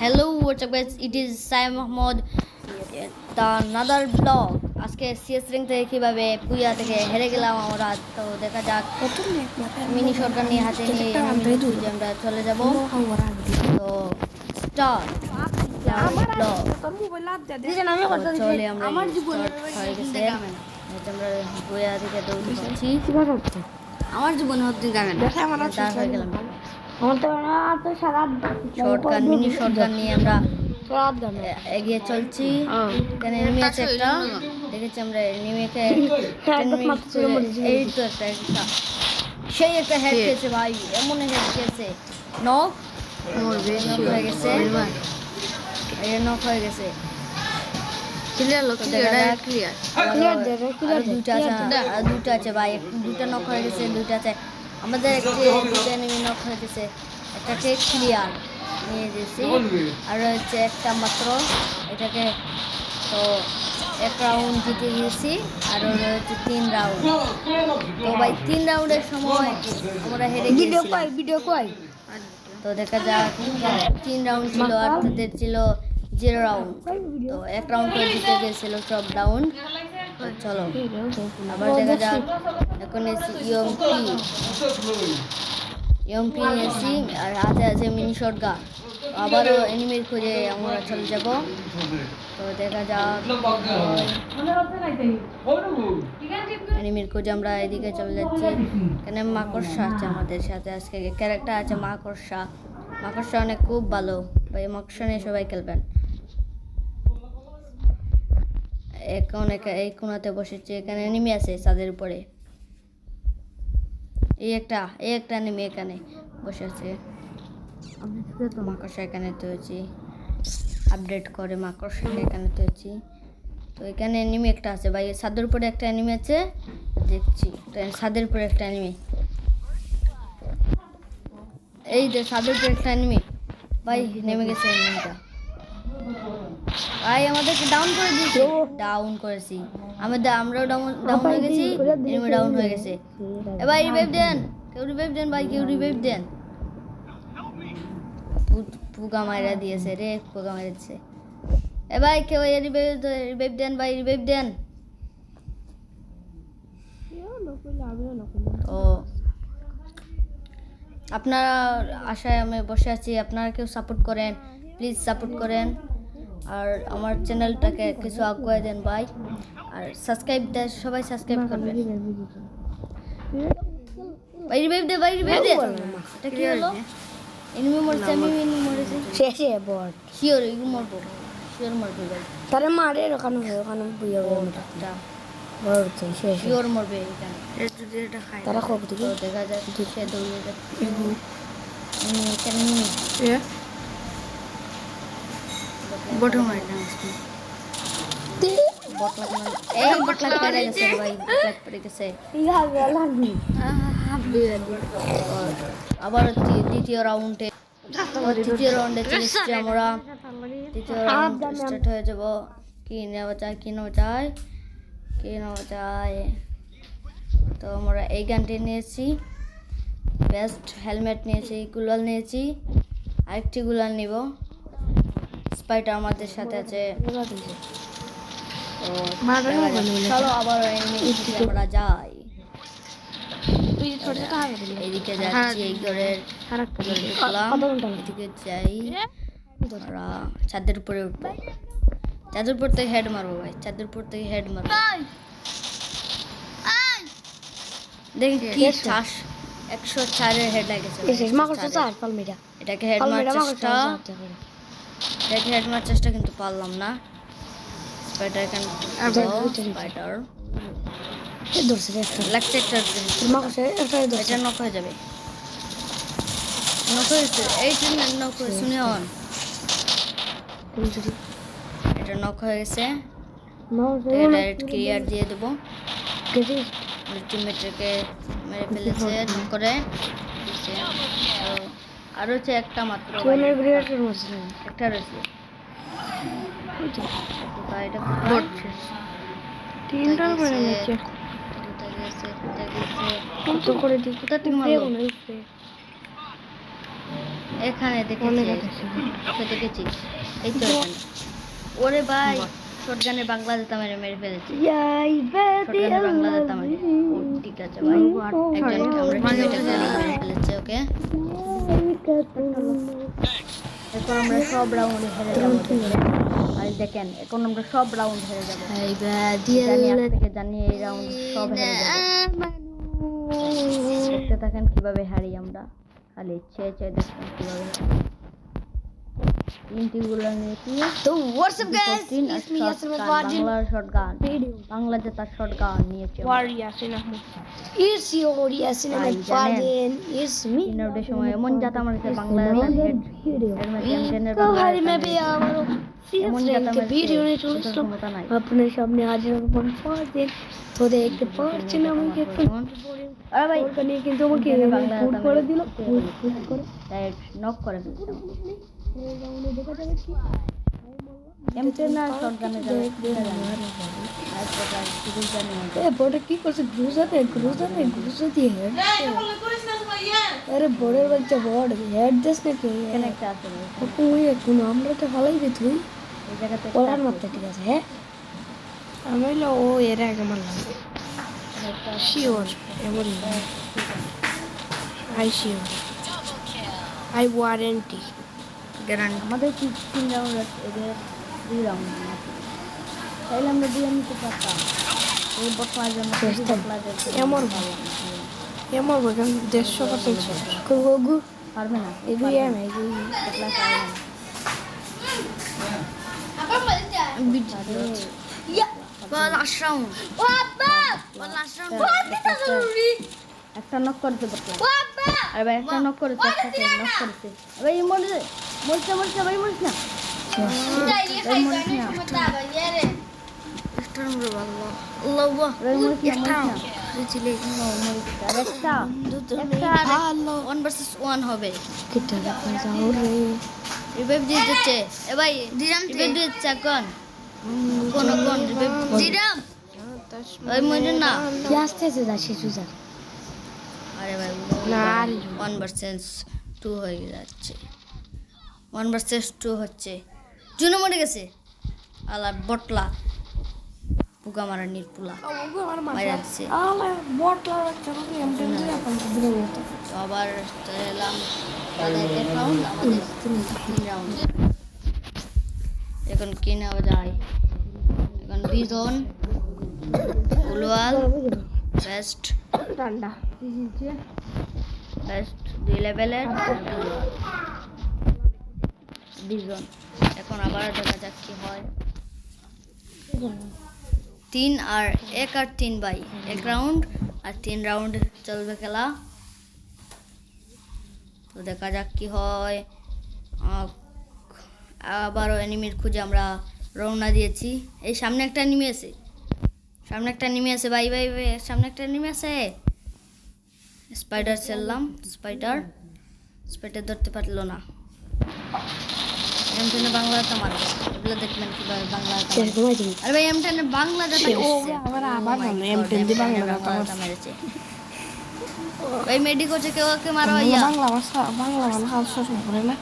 Hello, what's up guys? It is Saim Mahmoud. The another vlog. আজকে CS ring থেকে কিভাবে পুইয়া থেকে হেরে গেলাম আমরা, তো দেখা যাক। মিনি শটগান নিয়ে হাতে নিয়ে আমরা চলে যাব। তো স্টার্ট ব্লগ। চলে আমরা হয়ে গেছে। আমরা পুইয়া থেকে দৌড়ছি। আমার জীবনে হতে যাবে না হয়ে গেলাম। শর্টকাট মিনি শর্টকাট নিয়ে আমরা এগিয়ে চলছি। এখানে এনিমি আছে একটা, দেখেছি আমরা এনিমিকে। এই তো একটা সেই একটা হেড খেয়েছে ভাই, এমন হেড খেয়েছে। নক হয়ে গেছে, নক হয়ে গেছে। দুটো আছে ভাই, দুটো নক হয়ে গেছে, দুটো আছে আমাদের। দুটো এনিমি নক হয়ে গেছে, একটাকে ক্লিয়ার নিয়ে গেছি। আর হচ্ছে একটা মাত্র এটাকে, তো এক রাউন্ড জিতে গিয়েছি। আর হচ্ছে 3 রাউন্ড। তো ভাই 3 রাউন্ডের সময় আমরা হেরে গিয়েছিলাম। তো দেখা যাক, 3 রাউন্ড ছিল আর তাদের ছিল 0 রাউন্ড। তো 1 রাউন্ড করে জিতে গিয়েছিল সব রাউন্ড। তো চলো আবার দেখা যাক। এখন এসি ইএমপি নিয়েছি আর হাতে আছে মিনি শটগান। আবারও এনিমির খোঁজে আমরা চলে যাব। তো দেখা যাক, এনিমির খোঁজে আমরা এদিকে চলে যাচ্ছি। এখানে মাকড়সা আছে আমাদের সাথে, আজকে ক্যারেক্টার আছে মাকড়সা। মাকড়সা অনেক খুব ভালো ভাই, মাকড়সা নিয়ে সবাই খেলবেন। এখন এই কোণাতে বসেছে, এখানে এনিমি আছে ছাদের উপরে। এই একটা এনিমি এখানে বসে আছে। মাকড়সা এখানে তৈরি আপডেট করে, মাকড়সাকে এখানে তৈরি। তো এখানে এনিমি একটা আছে ভাই, ছাদের উপরে একটা এনিমি আছে দেখছি। ছাদের উপরে একটা এনিমি, এই যে ছাদের উপরে একটা এনিমি ভাই নেমে গেছে। এনিমিটা ভাই আমাদেরকে ডাউন করে দিয়েছে, ডাউন করেছি আমরাও ডাউন হয়ে গেছি, এনিমি ডাউন হয়ে গেছে। ভাই রিভাইভ দেন, কেউ রিভাইভ দেন ভাই, কেউ রিভাইভ দেন। পুগা মাইরা দিয়েছে রে, পুগা মাইরেছে। ভাই কেউ রিভাইভ দেন ভাই, রিভাইভ দেন। ও আপনারা আশায় আমি বসে আছি, আপনারা কেউ সাপোর্ট করেন, প্লিজ সাপোর্ট করেন। আর আমার চ্যানেলটাকে কিছু আগুয়ে দেন ভাই। আর সাবস্ক্রাইব দেন, সবাই সাবস্ক্রাইব করবেন ভাই। রিভাইভ দে ভাই, রিভাইভ দে। এটা কি হলো? এনিমি মরছে, এনিমি মরেছে শেষে বট শিওর ইগু মরবো, শিওর মরবে ভাই। তারে মারে ওখানে বুইয়া এটা বড় হচ্ছে শেষ শিওর মরবে এখানে। যদি এটা খায় তারা কবে থেকে তো দেখা যায় সে দৌড়ে যাচ্ছে। এখানে বটম মারে না এই বটলা পড়ে গেছে ভাই, বটলা পড়ে গেছে। আবার দ্বিতীয় রাউন্ডে চলে এসেছি আমরা। তৃতীয় রাউন্ড স্টার্ট হয়ে যাব। কি নেওয়া যায়। তো আমরা এই গানটি নিয়েছি, বেস্ট হেলমেট নিয়েছি, গুলাল নিয়েছি, আরেকটি গুলাল নিব। স্পাইটার আমাদের সাথে আছে। চলো আবার আমরা যাই। এইদিকে যাচ্ছি, এই ঘরের এদিকে যাই। আমরা ছাদের উপরে উঠবো, চাঁদের উপর থেকে হেড মারবো ভাই, চাঁদের উপর থেকে হেড মারবো। দেখি কি 104-এর হেড লাগেছে। এটাকে হেড মারার চেষ্টা কিন্তু পারলাম না। স্পাইডার এখানে স্পাইডার লাগছে একটা, এটা নক হয়ে যাবে। নক হয়েছে, এইটা নক হয়ে শুনে অন, এটা নক হয়ে গেছে। ডাইরেক্ট ক্লিয়ার দিয়ে দেবো। টিমমেটকে মেরে ফেলেছে নক করে। আর হচ্ছে একটা মাত্র, একটা রয়েছে। এখানে মনে দেখেছি, রেখেছি। ওকে দেখেছি, এই তো এখানে। ওরে ভাই শটগানের বাংলা যেটা মেরে মেরে ফেলেছি, শটগানের বাংলা যেটা মেরে। ও ঠিক আছে ভাই, একজনকে আমরা টিমমেটে মেরে ফেলেছি ওকে। এখন আমরা সব রাউন্ডে হেরে যাবো আর দেখেন, এখন আমরা সব রাউন্ড হেরে যাবো, জানি আজ থেকে জানি এই রাউন্ড সব হেরে যাবো। দেখতে থাকেন কিভাবে হারি আমরা, খালি চেয়ে চেয়ে দেখবেন কিভাবে তিনটি গুলো নিয়েছি। তো হোয়াটসঅ্যাপ গাইস, তিন আর it's me Yasir shotgun, Fadil. বাংলার শটগান, বাংলা জেতার শটগান নিয়েছি আমরা। Yasin Ahmed. It's your Yasin ভাই, Ahmed Fadil. It's me. ইনওডের সময় এমন জাতা মারছে বাংলা হেড এর মধ্যে এমটেনের তো বাংলা হারি मैं भी आवारो এমন জাতা মারছে ভিডিও নিয়ে চলে এটার আসলাম ক্ষমতা নাই। আপনার সামনে হাজির হলাম ফাদিল। তো দেখতে পাচ্ছেন আমাকে একটু আরে ভাই ওখানে কিন্তু আমাকে বাংলা ফুট জাতা করে দিল, মেরেছে। ফুট করে ডাইরেক্ট নক করে ফেলছে। রাউন্ডে দেখা যাবে কি এমটেন আর শটগানের জায়গায় আর সেটা শুধু জানি এ বড় কি করছে ঘুষাতে দিয়ে হেড আরে বড়ের বাচ্চা বড় হেড দিস না কে এখানে একটা আছে ভাই, তুই কোন আমরা তো ভালোই রে তুই এই জায়গাতে একটা পড়ার আছে। মতো ঠিক আছে হ্যাঁ আমি হলো ও এর আগে মারলাম একটা শিওর এমন I sure I warranty guarantee আমাদের তিন রাউন্ড আছে, এদের 2 রাউন্ড আছে, তাইলে আমরা দিয়ে নিতে পারতাম। এই বর্তমানের জন্য চেষ্টা। এমন এমন বাগান 100% গগু পারবে না, এগুই এম এগুই বটলা পারবে না। লাস্ট রাউন্ড ও আব্বা লাস্ট রাউন্ড একটা নক করেছে বটলা, আরে ভাই একটা নক করেছে, একটা নক করেছে। ভাই মরছে মরছে মরছে ভাই মরছে না, ভাই মরছে না, একটা নম্বর আল্লাহ আল্লাহ ভাই মরছে না, একটা মরছে না। দিছিলে মরছে আর একটা ভালো 1 ভার্সেস 1 হবে। কিটা রাখা যাও রে রিভাইভ দিয়ে দিচ্ছে এ ভাই, দিরাম রিভাইভ দিয়ে দিচ্ছে কোন রিভাইভ দিরাম ওই মরে না। কি আসতেছে যাচ্ছে সুজা আরে ভাই না আর 1 ভার্সেস 2 হয়ে যাচ্ছে, 1 ভার্সেস 2 হচ্ছে। জুনো মরে গেছে, আলা বটলা পুকা মারা নির্পুলা মারা যাচ্ছে। আমার বটলা রাখছে আমি এমনি এখন দিলে তো তো আবার চলে এলাম তাদের 1 রাউন্ড, আমাদের 3 রাউন্ড। এখন কি নেওয়া যায়, এখন বিজন উলওয়াল বেস্ট ঠান্ডা বেস্ট 2 লেভেলের বিজন। এখন আবার দেখা যাক কি হয়। 3 আর 3 ভাই, 1 রাউন্ড আর 3 রাউন্ড চলবে খেলা। তো দেখা যাক কি হয়। আবারও এনিমির খুঁজে আমরা রওনা দিয়েছি। এই সামনে একটা এনিমি আছে, সামনে একটা এনিমি আছে ভাই ভাই ভাই, সামনে একটা এনিমি আছে। স্পাইডার ছেড়লাম, স্পাইডার ধরতে পারলো না। এমটেনে বাংলা তো মারবে, এগুলো দেখবেন কিভাবে বাংলা ঘুমাই দিই আরে ভাই এমটেনে বাংলা দাতা আবার ভালো এমটেন দি বাংলা কথা মেরেছে ভাই। মেডিকোতে কেউ ওকে মারো ভাইয়া, বাংলা ভাষা বাংলা ভালো হাল শেষ করে না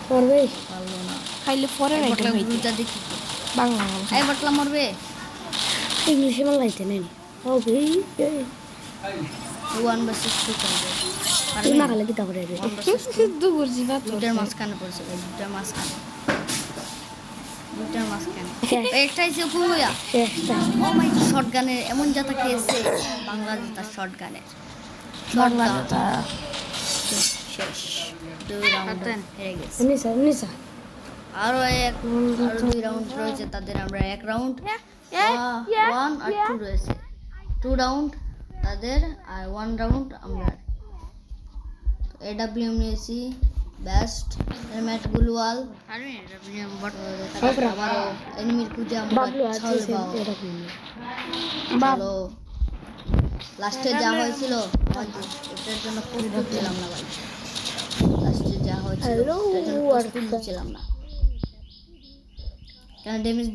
করবে পারলো না। খাইলে পরে না বটলা গুরুটা দেখি বাংলা ভালো এই বটলা মরবে। ইংলিশে মালাইতে নেই হবে 1 ভার্সেস 2 করবে, তুই না খালে কি তা করে রে 1 ভার্সেস 2 দু বুঝি না দুটার মাঝখানে পড়ছে ভাই, দুটার মাঝখানে ভাই, একটা এসে কুয়া শেষটা ও মাই শটগানের এমন জাতা খেয়েছে, বাংলা জাতা শটগানের বাংলা শটগান শেষ। 2 রাউন্ড হেরে গেছে, নিসা আরো 2 রাউন্ড রয়েছে তাদের। আমরা 1 রাউন্ড 1 আর 2 রয়েছে, 2 রাউন্ড তাদের আর 1 রাউন্ড আমরা। এডব্লিউএম নিয়েছি বেস্ট হেলমেট গুলওয়াল। আরে এডব্লিউএম বট আবারও এনিমির খুঁজে আমরা বাবলু আছে ছাড়বো। এটা কি ভালো লাস্টে যা হয়েছিল আমাদের এটার জন্য প্রস্তুত ছিলাম না ভাই, লাস্টে যা হয়েছিল হ্যালো এটার জন্য প্রস্তুত ছিলাম না। কেন ড্যামেজ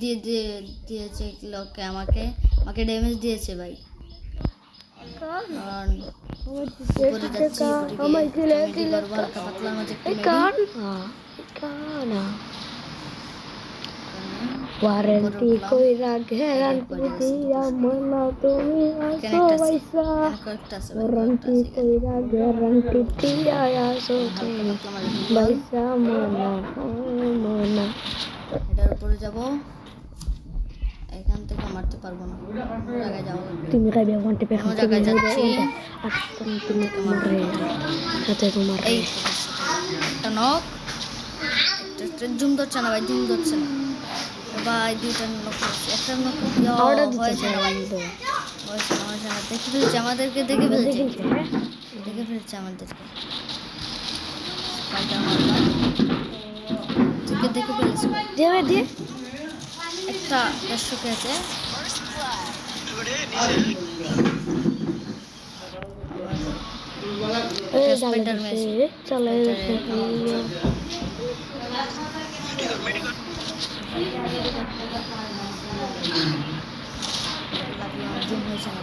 দিয়েছে লোকে আমাকে ড্যামেজ দিয়েছে ভাই, কারণ উপরে যাচ্ছি মেডি করবো হালকা পাতলার মাঝে একটু মেডি ওয়ারেন্টি কইরা গ্যারান্টি দিয়া মনা তুমি আসো পয়সা ওয়ারেন্টি কইরা গ্যারান্টি দিয়া আসো পয়সা মনা মনা এটার উপরে যাব এখান থেকে মারতে পারবো না জায়গায় যাবো তুমি কাইবে ওয়ান্টে পে অন্য জায়গায় যাচ্ছি আর তুমি মারে হাতে তোমার এই একটা নক একটা জুম ধরছে না ভাই জুম ধরছে না ভাই দুইটা নক হয়েছে একটা নক হয়েছে না ভাই হয়েছে না দেখে ফেলছে আমাদেরকে দেখে ফেলছে আমাদেরকে দেখে ফেলেছে দেবে দিয়ে একটা দর্শক আছে স্পাইডার ম্যান চলে জুম হয়েছে না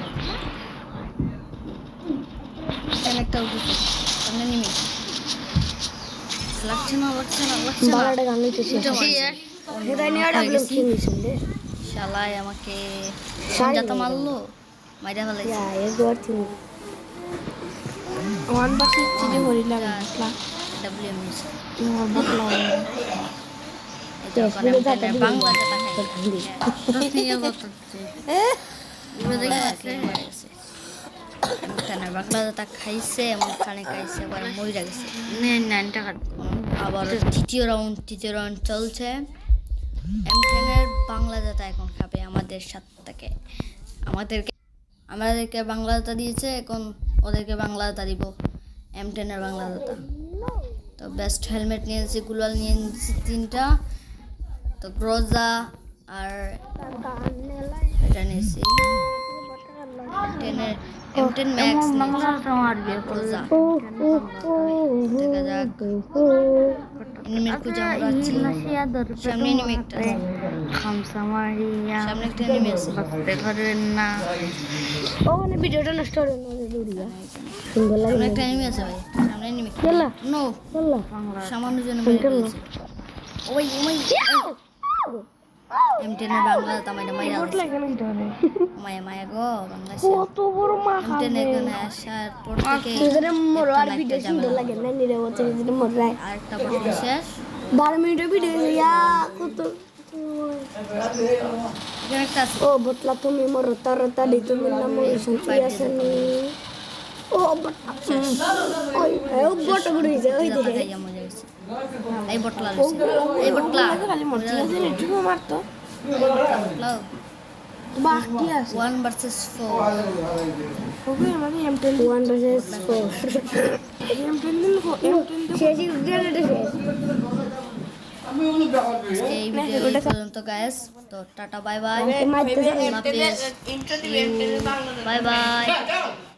এখানে একটা উঠেছে সামনে নেমে লাগছে না বালাটা গান লইতেছে হেদাই নিয়ে ডাবল কিনছেন রে শালাই আমাকে যাতা মারলো মাইরা ফেলাইছে ইয়া একবার তিন ওয়ান বাকি চিনি হরিলা বাটলা ডব্লিউএমএস বাটলা বাংলা যেটা বাংলা যেটা খাইছে এমন খানে খাইছে আবার মইরা গেছে আবার তৃতীয় রাউন্ড চলছে M10-এর বাংলা যেটা এখন খাবে আমাদের সাথে থেকে আমাদেরকে বাংলা যেটা দিয়েছে এখন ওদেরকে বাংলা যেটা দিব M10-এর বাংলা যেটা তো বেস্ট হেলমেট নিয়েছি গুলাল নিয়ে নিয়েছি 3টা তো গ্রোজা আর এটা নিয়েছি M10 ম্যাক্স গ্রোজা দেখা যাক এনিমির খুঁজে আমরা আছি সামনে এনিমি একটা আছে সামনে একটা এনিমি আছে ওখানে ভিডিওটা নষ্ট হবে না দৌড়িয়া সুন্দর লাগে সামনে একটা এনিমি আছে ভাই সামনে এনিমি চলা নো চলা সামান্য জন্য মেরে ফেলেছে ওই M10-এর বাংলা তামাইনা মাইরা মায়া গো বাংলা কত বড় মা M10 এখানে আসার পর থেকে তোদের মোর আর ভিডিও সুন্দর লাগে না নিরে বলতে যদি মোর রায় আরেকটা বছর শেষ 12 মিনিটের ভিডিও ইয়া কত এখানে একটা আছে ও বতলা তুমি মোর রতা দি তুমি না মোর শান্তি আসেনি ও বটলা ওই ও বট গুড়িছে ওই জাতা দেখে খাইয়া মজা গেছে এই বটলা লইছে এই বটলা খালি মরতে গেছে একটু মারতো বটলা বাকি আছে 1 versus 4 ওকে মানে M10 1 versus 4 M10 শেষ গ্রেনেড শেষ এই ভিডিও পর্যন্ত গাইস তো টাটা বাই বাই মারতে বাই বাই